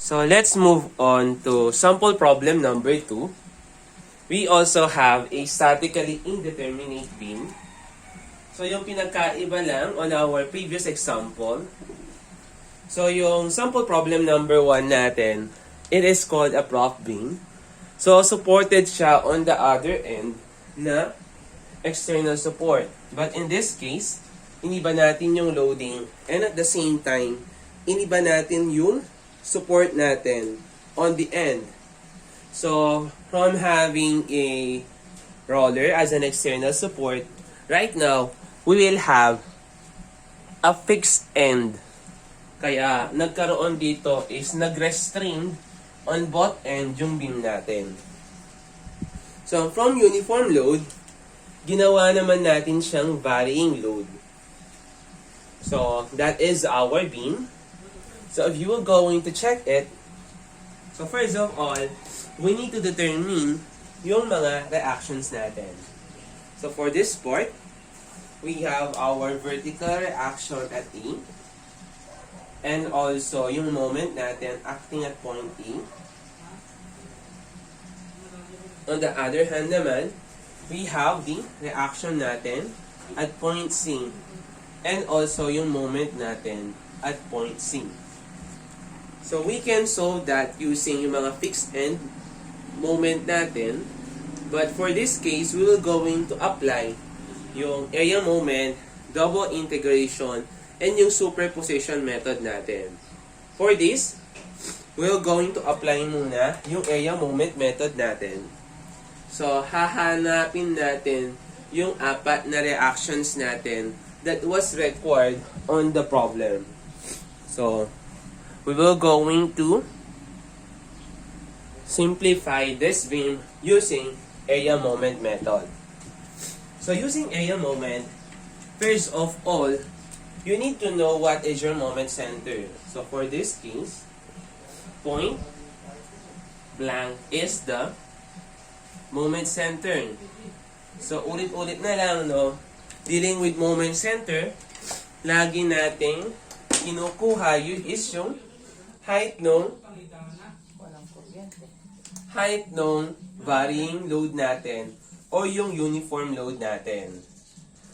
So let's move on to sample problem number 2. We also have a statically indeterminate beam. So yung pinagkaiba lang on our previous example. So yung sample problem number 1 natin, it is called a prop beam. So supported siya on the other end na external support. But in this case, iniba natin yung loading and at the same time, iniba natin yung support natin on the end. So, from having a roller as an external support, right now, we will have a fixed end. Kaya, nagkaroon dito is nag-restrain on both end yung beam natin. So, from uniform load, ginawa naman natin siyang varying load. So, that is our beam. So, if you are going to check it, so first of all, we need to determine yung mga reactions natin. So, for this part, we have our vertical reaction at A, and also yung moment natin acting at point E. On the other hand naman, we have the reaction natin at point C, and also yung moment natin at point C. So, we can solve that using yung mga fixed end moment natin. But for this case, we will going to apply yung area moment, double integration, and yung superposition method natin. For this, we're going to apply muna yung area moment method natin. So, hahanapin natin yung 4 na reactions natin that was required on the problem. So, we will going to simplify this beam using area moment method. So using area moment, first of all, you need to know what is your moment center. So for this case, point blank is the moment center. So ulit-ulit na lang, no? Dealing with moment center, lagi nating kinukuha yun is yung height nung varying load natin o yung uniform load natin.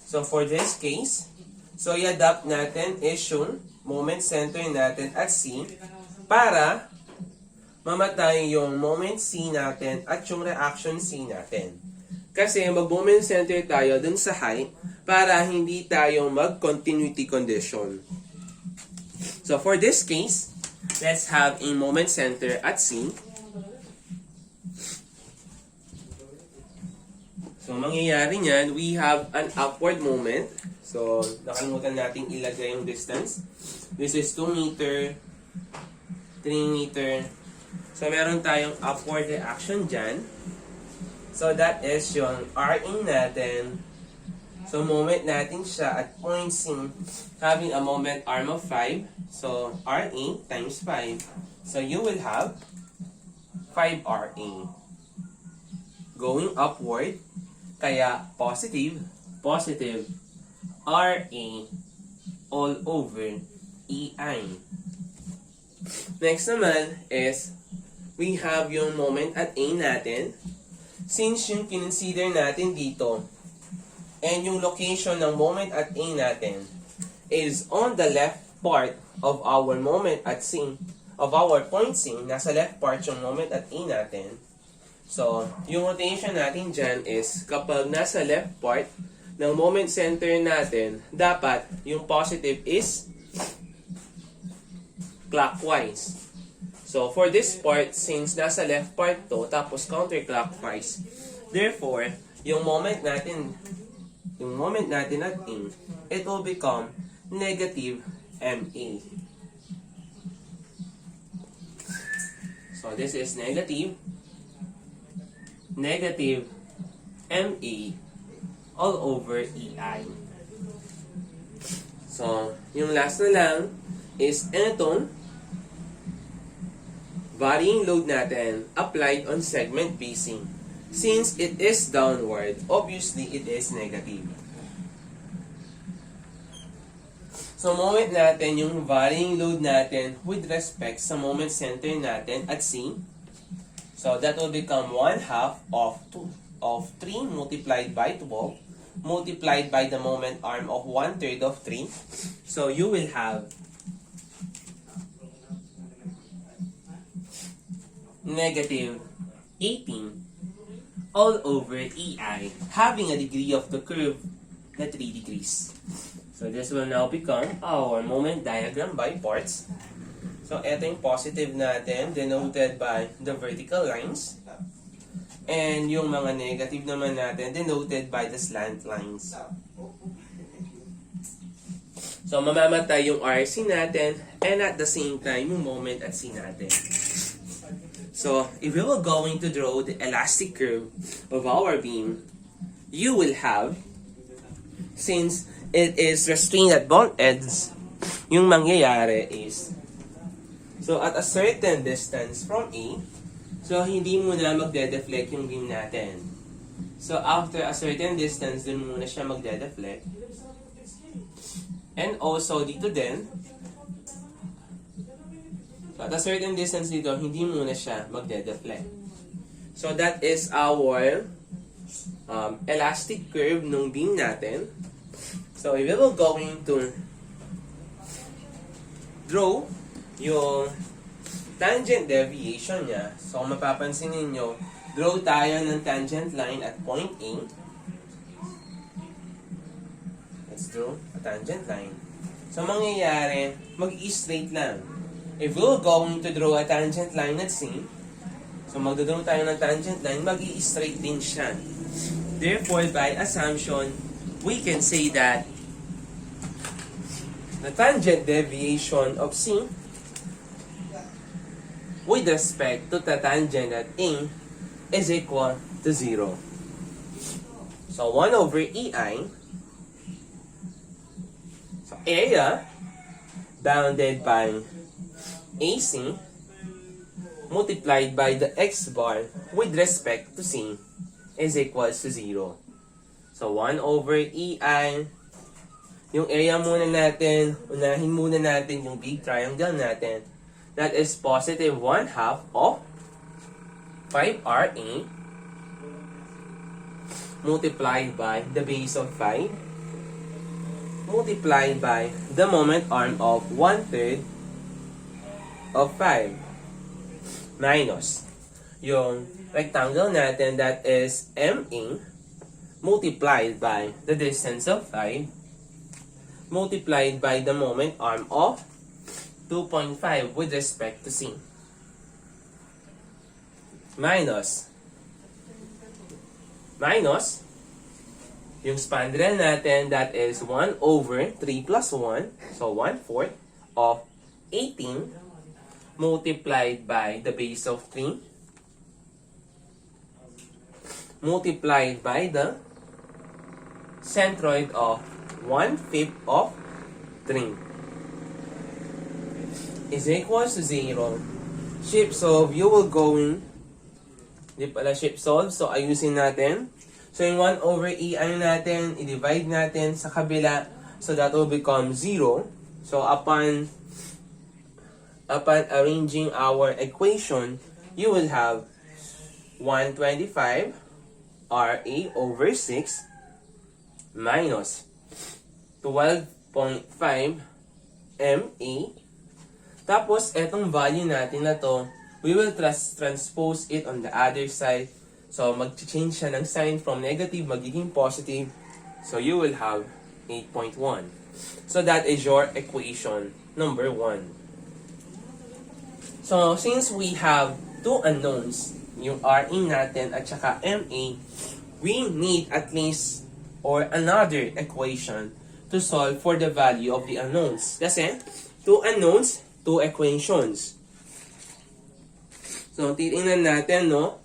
So for this case, so i-adapt natin is yung moment center natin at C para mamatay yung moment C natin at yung reaction C natin. Kasi mag-moment center tayo dun sa height para hindi tayo mag-continuity condition. So for this case, let's have a moment center at C. So, mangyayari niyan, we have an upward moment. So, nakalimutan natin ilagay yung distance. This is 2 meter, 3 meter. So, meron tayong upward reaction dyan. So, that is yung RA natin. So, moment natin siya at point C, having a moment arm of 5. So, RA times 5. So, you will have 5 RA. Going upward, kaya positive RA all over EI. Next naman is, we have yung moment at A natin. Since yung kinonsider natin dito, and yung location ng moment at A natin is on the left part of our moment at C, of our point C, nasa left part yung moment at A natin. So, yung rotation natin dyan is kapag nasa left part ng moment center natin, dapat yung positive is clockwise. So, for this part, since nasa left part to, tapos counterclockwise, therefore, yung moment natin at A, it will become negative MA. So, this is negative MA all over EI. So, yung last na lang is etong varying load natin applied on segment BC. Since it is downward, obviously it is negative. So, So, moment natin, yung varying load natin with respect sa moment center natin at C. So, that will become 1/2 of 3 multiplied by 12 multiplied by the moment arm of 1/3 of 3. So, you will have negative 18 all over EI, having a degree of the curve na 3 degrees. So, this will now become our moment diagram by parts. So, ito yung positive natin, denoted by the vertical lines. And yung mga negative naman natin, denoted by the slant lines. So, mamamatay yung RC natin, and at the same time, yung moment at C natin. So, if we were going to draw the elastic curve of our beam, you will have, since it is restrained at both ends, yung mangyayari is, so at a certain distance from A, so hindi muna magde-deflect yung beam natin. So after a certain distance, dun muna siya magde-deflect. And also dito din, so at a certain distance dito, hindi muna siya magde-deflect. So that is our elastic curve ng beam natin. So, if we will going to draw yung tangent deviation niya. So, kung mapapansin ninyo, draw tayo ng tangent line at point A. Let's draw a tangent line. So, mangyayari, mag-i-straight lang. If we're going to draw a tangent line at C, so magdodraw tayo ng tangent line, mag-i-straight din siya. Therefore, by assumption, we can say that the tangent deviation of C with respect to the tangent at A is equal to 0. So 1 over EI, so area bounded by AC multiplied by the X bar with respect to C is equals to 0. So 1 over EI, yung area muna natin, unahin muna natin yung big triangle natin. That is positive 1/2 of 5RA multiplied by the base of 5 multiplied by the moment arm of 1/3 of 5 minus yung rectangle natin, that is MA multiplied by the distance of 5 multiplied by the moment arm of 2.5 with respect to C. Minus yung spandrel natin, that is 1 over 3 plus 1, so 1/4 of 18 multiplied by the base of 3 multiplied by the centroid of 1/5 of 3 is equals to 0. Shape solve, you will going, di pala shape solve, so ayusin natin. So yung 1 over EI natin, i-divide natin sa kabila, so that will become 0. So upon arranging our equation, you will have 125 RA over 6 minus 12.5 MA. Tapos, etong value natin na to, we will transpose it on the other side. So, mag-change siya ng sign from negative, magiging positive. So, you will have 8.1. So, that is your equation number 1. So, since we have two unknowns, yung RA natin at saka MA, we need at least or another equation to solve for the value of the unknowns. Kasi, two unknowns, two equations. So, titingnan natin, no?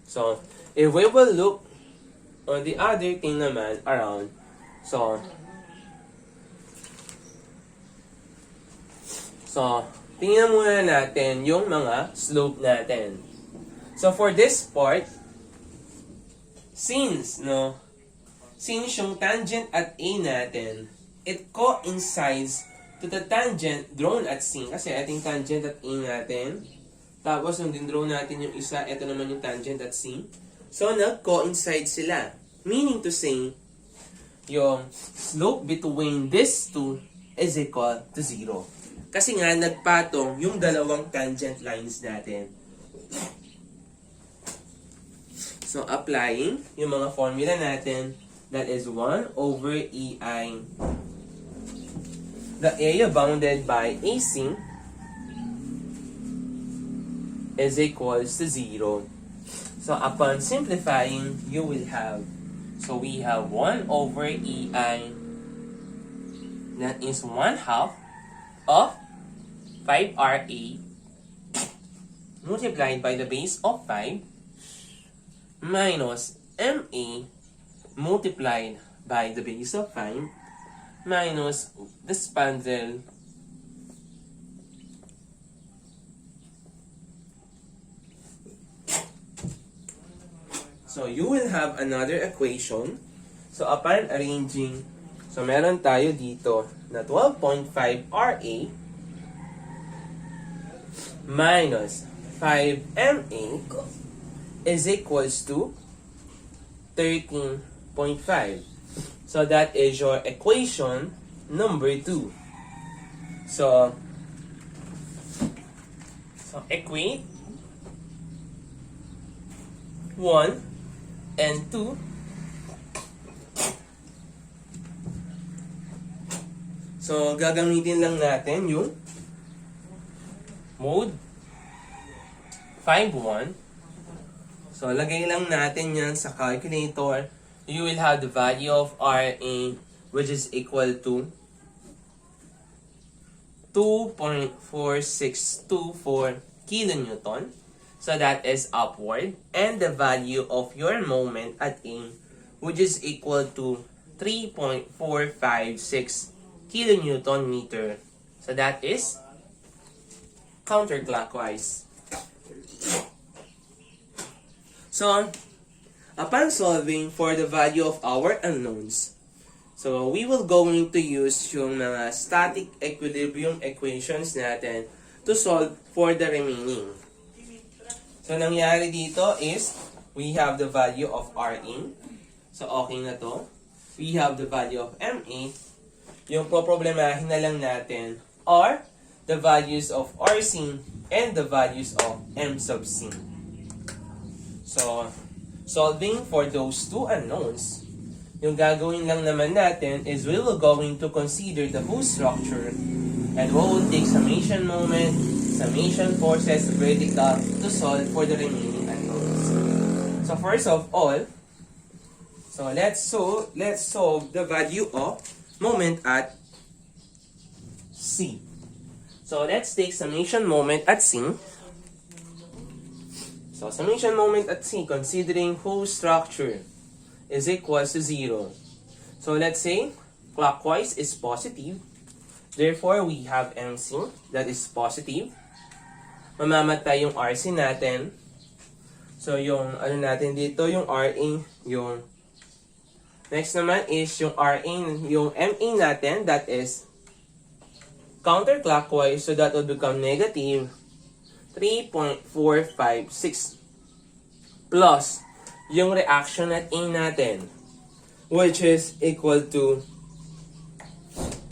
So, if we will look on the other thing naman around, so, tingnan muna natin yung mga slope natin. So, for this part, Since yung tangent at A natin, it coincides to the tangent drawn at C. Kasi ating tangent at A natin. Tapos, nung din-draw natin yung isa, ito naman yung tangent at C. So, nag-coincide sila. Meaning to say, yung slope between these two is equal to 0. Kasi nga, nagpatong yung dalawang tangent lines natin. So, applying yung mga formula natin, that is 1 over EI. The area bounded by AC is equals to 0. So, upon simplifying, you will have, so we have 1 over EI, that is 1/2 of 5RA multiplied by the base of 5 minus MA multiplied by the base of 5 minus the spandrel So, you will have another equation. So, upon arranging, so meron tayo dito na 12.5 RA minus 5 MA is equals to 13.5. So, that is your equation number 2. So equate 1 and 2. So, gagamitin lang natin yung mode 5-1. So, lagay lang natin yan sa calculator. You will have the value of RA, which is equal to 2.4624 kilonewton. So that is upward. And the value of your moment at A, which is equal to 3.456 kilonewton meter. So that is counterclockwise. So, upon solving for the value of our unknowns, so we will going to use yung mga static equilibrium equations natin to solve for the remaining. So, nangyari dito is, we have the value of RA. So, okay na to. We have the value of MA. Yung problemahin na lang natin are the values of RC and the values of M sub C. So, solving for those two unknowns, yung gagawin lang naman natin is we will going to consider the whole structure and we will take summation moment, summation forces vertical to solve for the remaining unknowns. So first of all, so let's solve the value of moment at C. So let's take summation moment at C. So summation moment at C, considering whole structure, is equals to 0. So let's say clockwise is positive. Therefore, we have MC that is positive. Mamamatay yung RC natin. So, yung ano natin dito, yung RA, yung next naman is yung RA, yung MA natin, that is counterclockwise. So, that will become negative 3.456 plus yung reaction at A natin, which is equal to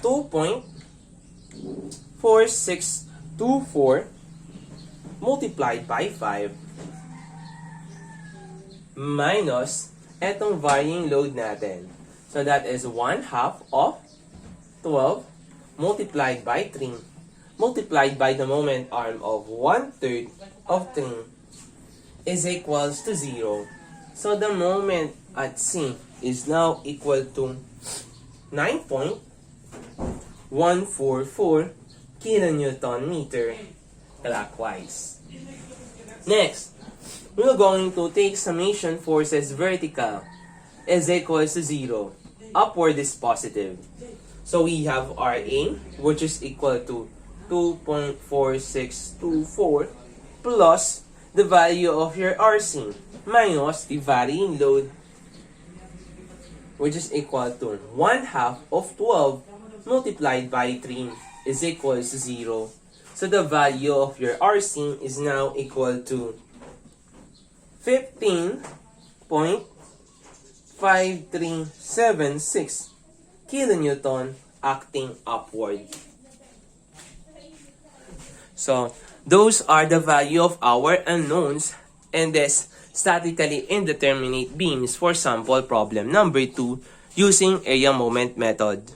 2.4624 multiplied by 5 minus etong varying load natin. So that is 1/2 of 12 multiplied by 3 multiplied by the moment arm of 1/3 of 3 is equals to 0. So the moment at C is now equal to 9.144 kilonewton meter clockwise. Next, we're going to take summation forces vertical is equals to 0. Upward is positive. So we have RA, which is equal to 2.4624 plus the value of your RC minus the varying load which is equal to 1/2 of 12 multiplied by 3 is equals to 0. So the value of your RC is now equal to 15.5376 kilonewton acting upward. So those are the value of our unknowns and this statically indeterminate beams for sample problem number 2 using area moment method.